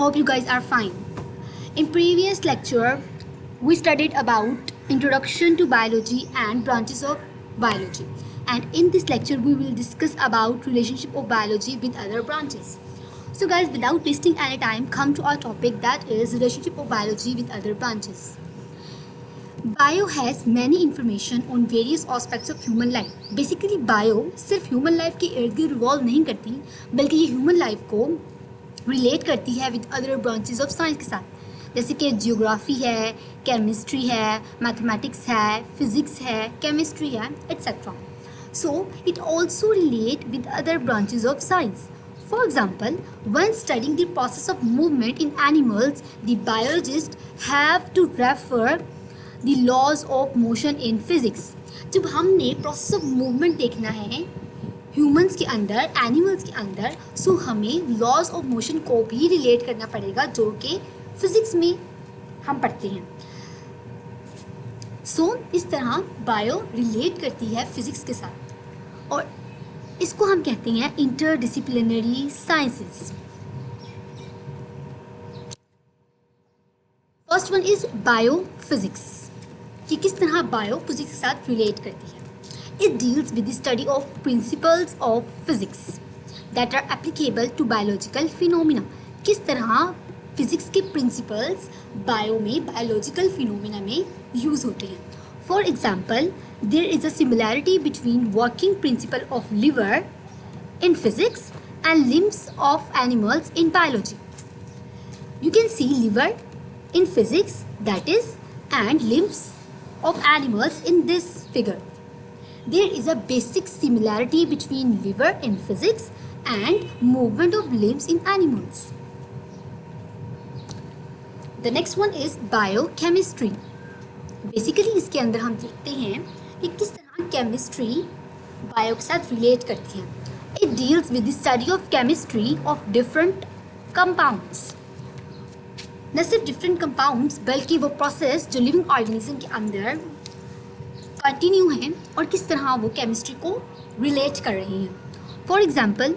Hope you guys are fine. In previous lecture, we studied about introduction to biology and branches of biology. And in this lecture, we will discuss about relationship of biology with other branches. So guys, without wasting any time, come to our topic, that is relationship of biology with other branches. Bio has many information on various aspects of human life. Basically bio सिर्फ human life के इर्द गिर्द revolve नहीं करती, बल्कि ये human life को relate करती है with other branches of science के साथ, जैसे कि जियोग्राफी है, केमिस्ट्री है, मैथमेटिक्स है, फिजिक्स है, केमिस्ट्री है, etcetera. So it also relate with other branches of science. For example, when studying the process of movement in animals, the biologists have to refer the laws of motion in physics. जब हमने process of movement देखना है humans के अंदर, animals के अंदर, सो हमें laws of motion को भी रिलेट करना पड़ेगा जो कि फिजिक्स में हम पढ़ते हैं. सो इस तरह बायो रिलेट करती है फिजिक्स के साथ और इसको हम कहते हैं interdisciplinary sciences. First one is biophysics. ये किस तरह बायोफिजिक्स के साथ रिलेट करती है. It deals with the study of principles of physics that are applicable to biological phenomena. किस तरह फिजिक्स के प्रिंसिपल्स बायो में, बायोलॉजिकल फिनोमिना में यूज होते हैं. For example, there is a similarity between working principle of lever in physics and limbs of animals in biology. You can see lever in physics that is and limbs of animals in this figure. There is a basic similarity between liver in physics and movement of limbs in animals. The next one is biochemistry. Basically इसके अंदर हम देखते हैं कि किस तरह chemistry bio के साथ relate करती है. It deals with the study of chemistry of different compounds. न सिर्फ different compounds बल्कि वो process जो living organism के अंदर कंटिन्यू हैं और किस तरह वो केमिस्ट्री को रिलेट कर रही हैं. For example,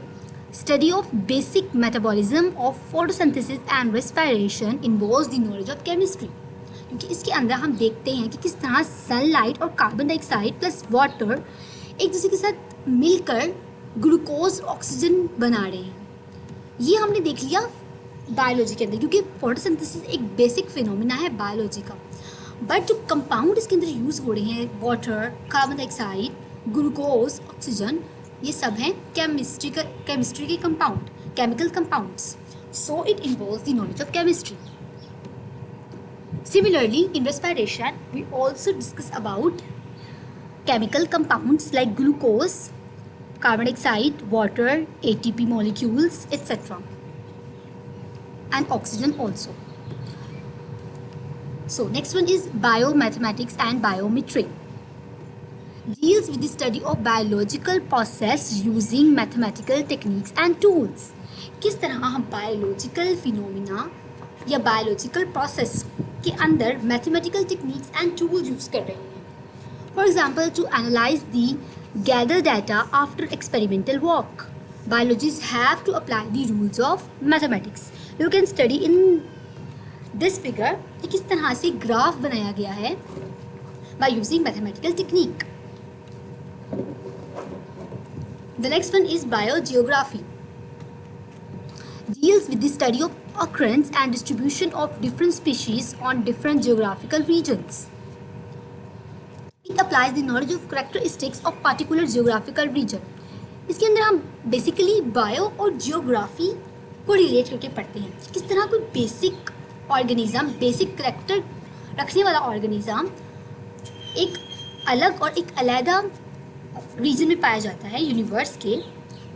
study of basic metabolism of photosynthesis and respiration involves the knowledge of chemistry. क्योंकि इसके अंदर हम देखते हैं कि किस तरह सनलाइट और कार्बन डाइऑक्साइड प्लस वाटर एक दूसरे के साथ मिलकर ग्लूकोज ऑक्सीजन बना रहे हैं. ये हमने देख लिया बायोलॉजी के अंदर, क्योंकि फोटोसिंथेसिस एक बेसिक फिनोमिना है बायोलॉजी का. बट जो कंपाउंड इसके अंदर यूज़ हो रहे हैं, water, carbon dioxide, glucose, oxygen, ये सब हैं केमिस्ट्री के compound, chemical compounds. So it involves the knowledge of chemistry. Similarly in respiration we also discuss about chemical compounds like glucose, carbon dioxide, water, ATP molecules, etc. and oxygen also. So next one is biomathematics and biometry. Deals with the study of biological process using mathematical techniques and tools. किस तरह हम biological phenomena या biological process के अंदर mathematical techniques and tools use कर रहे हैं. For example, to analyze the gather data after experimental work, biologists have to apply the rules of mathematics. You can study in this figure कि किस तरह से graph बनाया गया है by using mathematical technique. The next one is biogeography. Deals with the study of occurrence and distribution of different species on different geographical regions. It applies the knowledge of characteristics of particular geographical region. इसके अंदर हम basically bio और geography को relate करके पढ़ते हैं. किस तरह कोई बेसिक ऑर्गेनिज़म, बेसिक करैक्टर रखने वाला ऑर्गेनिज़म एक अलग और एक अलहदा रीजन में पाया जाता है यूनिवर्स के.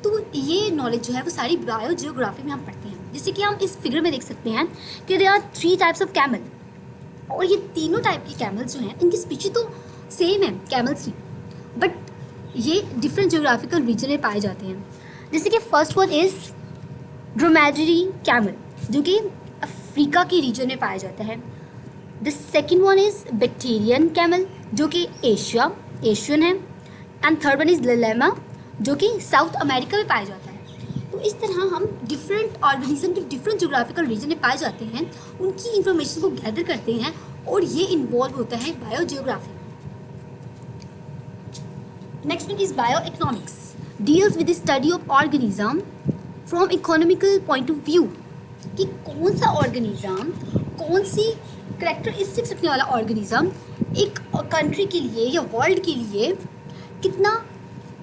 तो ये नॉलेज जो है वो सारी बायो जियोग्राफी में हम पढ़ते हैं. जैसे कि हम इस फिगर में देख सकते हैं कि there are 3 types of camel, और ये तीनों टाइप के कैमल्स जो हैं इनकी स्पीशीज तो सेम है कैमल्स की, बट ये डिफरेंट जियोग्राफिकल रीजन में पाए जाते हैं. जैसे कि first one is dromedary camel जो कि अफ्रीका के रीजन में पाया जाता है. The second one is Bactrian camel जो कि एशियन है. एंड थर्ड वन इज़ ललेमा जो कि साउथ अमेरिका में पाया जाता है. तो तो इस तरह हम डिफरेंट ऑर्गेनिज्म जो डिफरेंट जोग्राफिकल रीजन में पाए जाते हैं उनकी इंफॉर्मेशन को गैदर करते हैं और ये इन्वॉल्व होता है biogeography. Next one is bio economics, deals with the study of organism from economical point of view, कि कौन सा ऑर्गेनिज्म, कौन सी करेक्टरिस्टिक्स रखने वाला ऑर्गेनिज्म एक कंट्री के लिए या वर्ल्ड के लिए कितना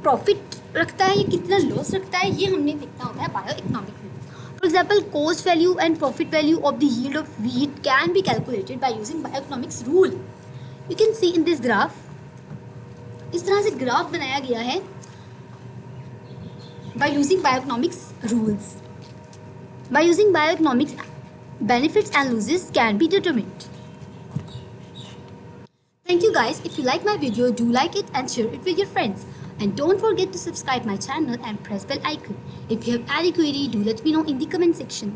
प्रॉफिट रखता है या कितना लॉस रखता है, ये हमने देखना होता है बायो इकोनॉमिक में। For example cost value and profit value of the yield of wheat can be calculated by using bio economics rule. You can C in this graph, इस तरह से ग्राफ बनाया गया है by using bio economics rules. By using bio economics benefits and losses can be determined. Thank you guys. If you like my video, do like it and share it with your friends. And don't forget to subscribe my channel and press bell icon. If you have any query, do let me know in the comment section.